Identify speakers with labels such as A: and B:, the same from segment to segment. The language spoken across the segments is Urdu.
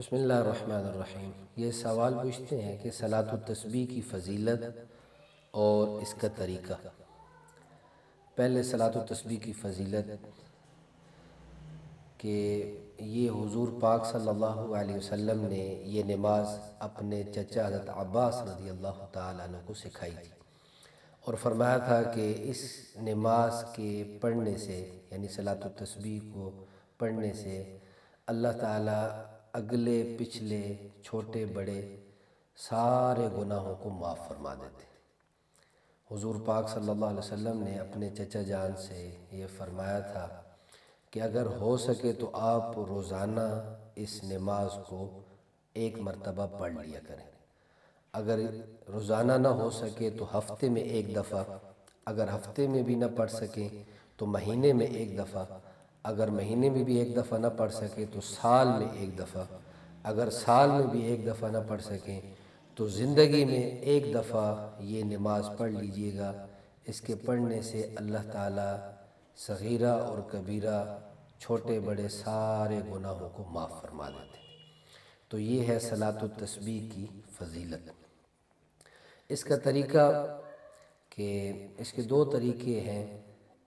A: بسم اللہ الرحمن الرحیم۔ یہ سوال پوچھتے ہیں کہ صلاۃ التسبیح کی فضیلت اور اس کا طریقہ۔ پہلے صلاۃ التسبیح کی فضیلت کہ یہ حضور پاک صلی اللہ علیہ وسلم نے یہ نماز اپنے چچا حضرت عباس رضی اللہ تعالیٰ عنہ کو سکھائی تھی، اور فرمایا تھا کہ اس نماز کے پڑھنے سے، یعنی صلاۃ التسبیح کو پڑھنے سے اللہ تعالیٰ اگلے پچھلے چھوٹے بڑے سارے گناہوں کو معاف فرما دیتے۔ حضور پاک صلی اللہ علیہ وسلم نے اپنے چچا جان سے یہ فرمایا تھا کہ اگر ہو سکے تو آپ روزانہ اس نماز کو ایک مرتبہ پڑھ لیا کریں، اگر روزانہ نہ ہو سکے تو ہفتے میں ایک دفعہ، اگر ہفتے میں بھی نہ پڑھ سکیں تو مہینے میں ایک دفعہ، اگر مہینے میں بھی ایک دفعہ نہ پڑھ سکے تو سال میں ایک دفعہ، اگر سال میں بھی ایک دفعہ نہ پڑھ سکیں تو زندگی میں ایک دفعہ یہ نماز پڑھ لیجئے گا۔ اس کے پڑھنے سے اللہ تعالیٰ صغیرہ اور کبیرہ چھوٹے بڑے سارے گناہوں کو معاف فرما دیتے۔ تو یہ ہے صلاۃ التسبیح کی فضیلت۔ اس کا طریقہ کہ اس کے دو طریقے ہیں۔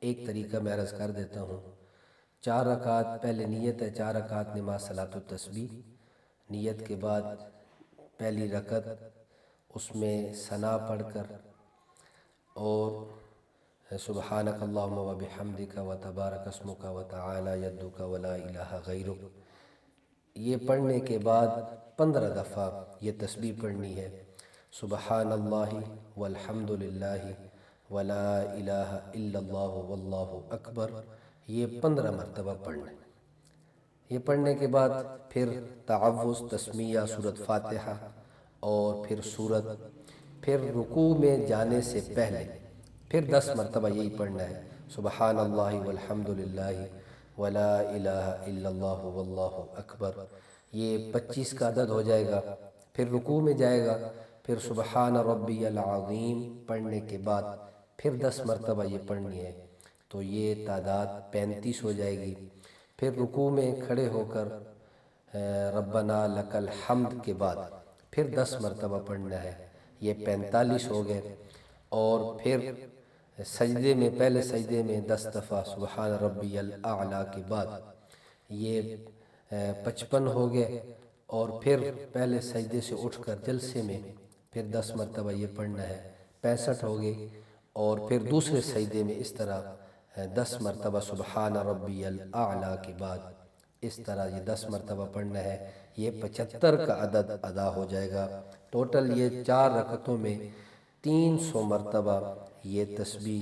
A: ایک طریقہ میں عرض کر دیتا ہوں۔ 4 رکعت پہلے نیت ہے، 4 رکعت نماز صلاۃ التسبیح۔ نیت کے بعد پہلی رکعت اس میں ثنا پڑھ کر اور سبحانک اللہم و بحمدک و تبارک اسمک و تعالی جدک و لا الہ غیرک، یہ پڑھنے کے بعد 15 دفعہ یہ تسبیح پڑھنی ہے۔ سبحان اللہ والحمد للہ ولا الہ الا اللہ واللہ اکبر، یہ 15 مرتبہ پڑھنا ہے۔ یہ پڑھنے کے بعد پھر تعوذ، تسمیہ، سورۃ فاتحہ اور پھر سورت، پھر رکوع میں جانے سے پہلے پھر 10 مرتبہ یہی پڑھنا ہے۔ سبحان اللہ والحمد للہ ولا الہ الا اللہ واللہ اکبر، یہ 25 کا عدد ہو جائے گا۔ پھر رکوع میں جائے گا، پھر سبحان ربی العظیم پڑھنے کے بعد پھر 10 مرتبہ یہ پڑھنی ہے، تو یہ تعداد 35 ہو جائے گی۔ پھر رکوع میں کھڑے ہو کر ربنا لک الحمد کے بعد پھر 10 مرتبہ پڑھنا ہے، یہ 45 ہو گئے۔ اور پھر سجدے میں، پہلے سجدے میں 10 دفعہ سبحان ربی الاعلیٰ کے بعد یہ 55 ہو گئے۔ اور پھر پہلے سجدے سے اٹھ کر جلسے میں پھر 10 مرتبہ یہ پڑھنا ہے، 65 ہو گئی۔ اور پھر دوسرے سجدے میں اس طرح 10 مرتبہ سبحان ربی الاعلیٰ کے بعد اس طرح یہ 10 مرتبہ پڑھنا ہے، یہ 75 کا عدد ادا ہو جائے گا۔ ٹوٹل یہ 4 رکعتوں میں 300 مرتبہ یہ تسبیح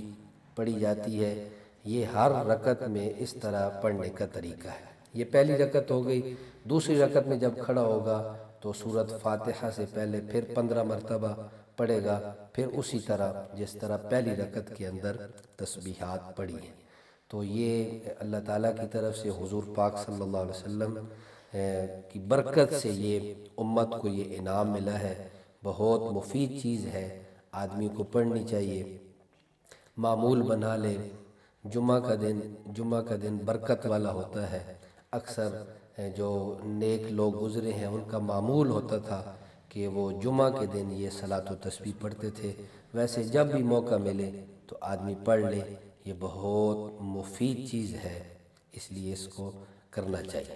A: پڑھی جاتی ہے۔ یہ ہر رکعت میں اس طرح پڑھنے کا طریقہ ہے۔ یہ پہلی رکعت ہو گئی۔ دوسری رکعت میں جب کھڑا ہوگا تو سورۃ فاتحہ سے پہلے پھر 15 مرتبہ پڑھے گا، پھر اسی طرح جس طرح پہلی رکعت کے اندر تسبیحات پڑھی ہیں۔ تو یہ اللہ تعالیٰ کی طرف سے حضور پاک صلی اللہ علیہ وسلم کی برکت سے یہ امت کو یہ انعام ملا ہے۔ بہت مفید چیز ہے، آدمی کو پڑھنی چاہیے، معمول بنا لے۔ جمعہ کا دن برکت والا ہوتا ہے۔ اکثر جو نیک لوگ گزرے ہیں ان کا معمول ہوتا تھا کہ وہ جمعہ کے دن یہ صلاۃ و تسبیح پڑھتے تھے۔ ویسے جب بھی موقع ملے تو آدمی پڑھ لے، یہ بہت مفید چیز ہے، اس لیے اس کو کرنا چاہیے۔